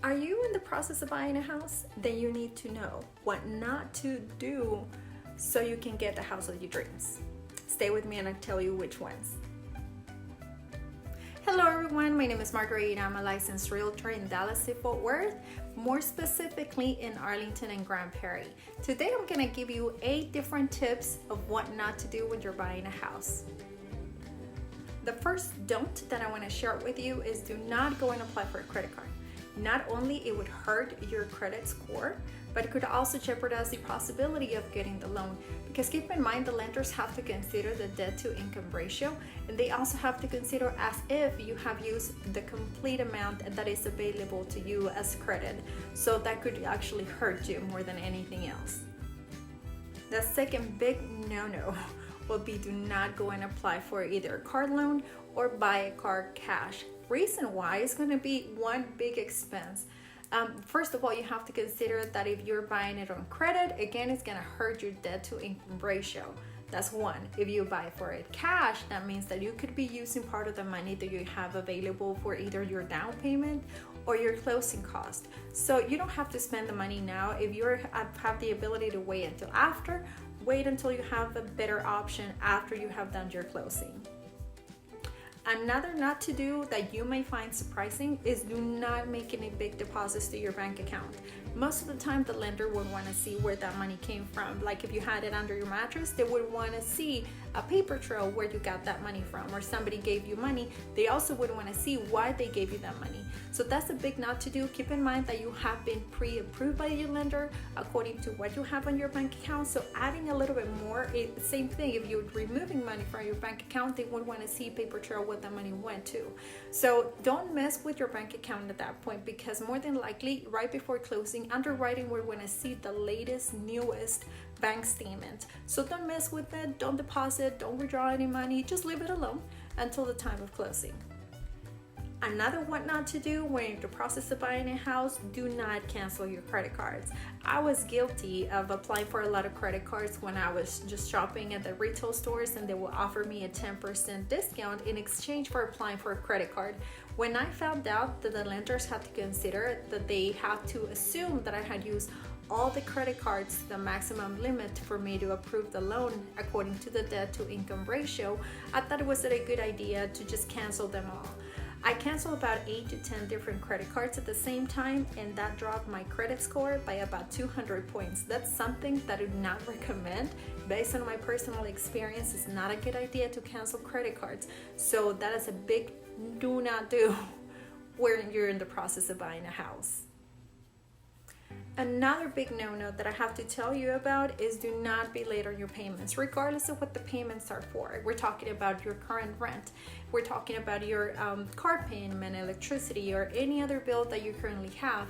Are you in the process of buying a house? Then you need to know what not to do so you can get the house of your dreams. Stay with me and I'll tell you which ones. Hello everyone, my name is Margarita. I'm a licensed realtor in Dallas and Fort Worth, more specifically in Arlington and Grand Prairie. Today I'm going to give you 8 different tips of what not to do when you're buying a house. The first don't that I want to share with you is do not go and apply for a credit card. Not only it would hurt your credit score, but it could also jeopardize the possibility of getting the loan, because keep in mind the lenders have to consider the debt to income ratio, and they also have to consider as if you have used the complete amount that is available to you as credit. So that could actually hurt you more than anything else. The second big no-no will be do not go and apply for either a car loan or buy a car cash. Reason why is going to be one big expense. First of all, you have to consider that if you're buying it on credit, again, it's going to hurt your debt to income ratio. That's one. If you buy for it cash, that means that you could be using part of the money that you have available for either your down payment or your closing cost. So you don't have to spend the money now. If you have the ability to wait until after, wait until you have a better option after you have done your closing. Another not to do that you may find surprising is do not make any big deposits to your bank account. Most of the time the lender would want to see where that money came from. Like if you had it under your mattress, they would want to see a paper trail where you got that money from, or somebody gave you money. They also would want to see why they gave you that money. So that's a big not to do. Keep in mind that you have been pre-approved by your lender according to what you have on your bank account. So adding a little bit more, same thing. If you're removing money from your bank account, they would want to see paper trail what that money went to. So don't mess with your bank account at that point, because more than likely right before closing, underwriting, we're going to see the latest, newest bank statement. So don't mess with it, don't deposit, don't withdraw any money, just leave it alone until the time of closing. Another what not to do when you're in the process of buying a house, do not cancel your credit cards. I was guilty of applying for a lot of credit cards when I was just shopping at the retail stores, and they will offer me a 10% discount in exchange for applying for a credit card. When I found out that the lenders had to consider that they had to assume that I had used all the credit cards to the maximum limit for me to approve the loan according to the debt to income ratio, I thought it was a good idea to just cancel them all. I canceled about 8 to 10 different credit cards at the same time, and that dropped my credit score by about 200 points. That's something that I do not recommend. Based on my personal experience, it's not a good idea to cancel credit cards. So that is a big do not do when you're in the process of buying a house. Another big no-no that I have to tell you about is do not be late on your payments, regardless of what the payments are for. We're talking about your current rent. We're talking about your car payment, electricity, or any other bill that you currently have.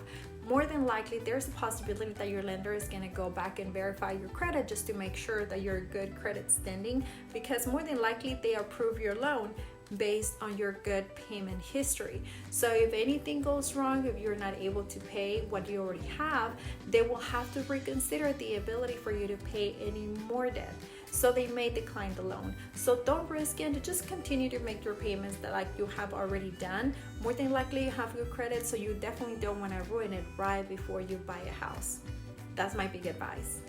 More than likely, there's a possibility that your lender is going to go back and verify your credit just to make sure that you're good credit standing, because more than likely they approve your loan based on your good payment history. So if anything goes wrong, if you're not able to pay what you already have, they will have to reconsider the ability for you to pay any more debt. So they may decline the loan. So don't risk it, just continue to make your payments that like you have already done. More than likely you have good credit, so you definitely don't want to ruin it right before you buy a house. That's my big advice.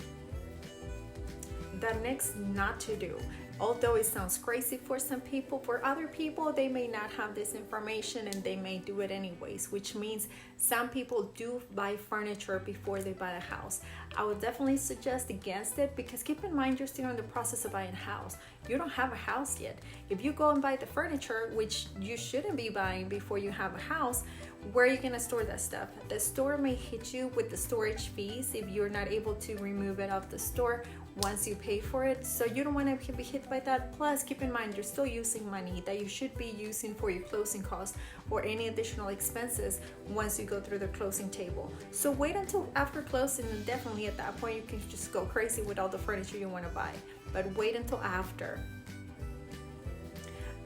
The next not to do, although it sounds crazy for some people, for other people they may not have this information and they may do it anyways, which means some people do buy furniture before they buy a house. I would definitely suggest against it, because keep in mind you're still in the process of buying a house. You don't have a house yet. If you go and buy the furniture, which you shouldn't be buying before you have a house, where are you going to store that stuff? The store may hit you with the storage fees if you're not able to remove it off the store once you pay for it. So you don't want to be hit by that. Plus, keep in mind you're still using money that you should be using for your closing costs or any additional expenses once you go through the closing table. So wait until after closing, and definitely at that point you can just go crazy with all the furniture you want to buy, but wait until after.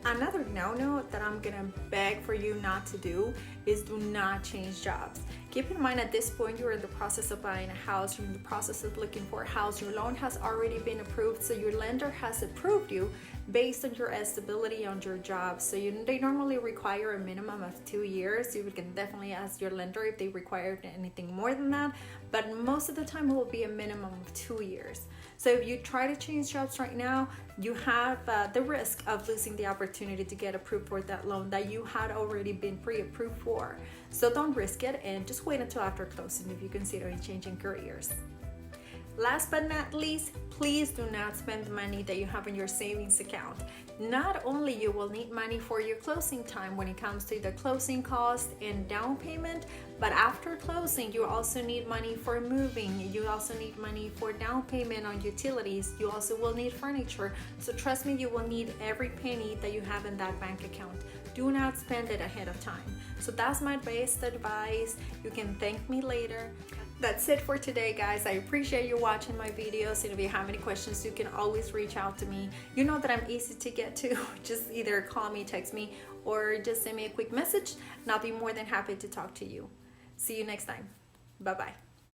Another no-no that I'm gonna beg for you not to do is do not change jobs. Keep in mind, at this point, you're in the process of buying a house, you're in the process of looking for a house, your loan has already been approved, so your lender has approved you based on your stability on your job. So they normally require a minimum of 2 years. You can definitely ask your lender if they require anything more than that, but most of the time it will be a minimum of 2 years. So if you try to change jobs right now, you have the risk of losing the opportunity to get approved for that loan that you had already been pre-approved for. So don't risk it and just wait until after closing if you're considering changing careers. Last but not least, please do not spend the money that you have in your savings account. Not only you will need money for your closing time when it comes to the closing cost and down payment, but after closing, you also need money for moving. You also need money for down payment on utilities. You also will need furniture. So trust me, you will need every penny that you have in that bank account. Do not spend it ahead of time. So that's my best advice. You can thank me later. That's it for today, guys. I appreciate you watching my videos, and if you have any questions, you can always reach out to me. You know that I'm easy to get to. Just either call me, text me, or just send me a quick message, and I'll be more than happy to talk to you. See you next time. Bye-bye.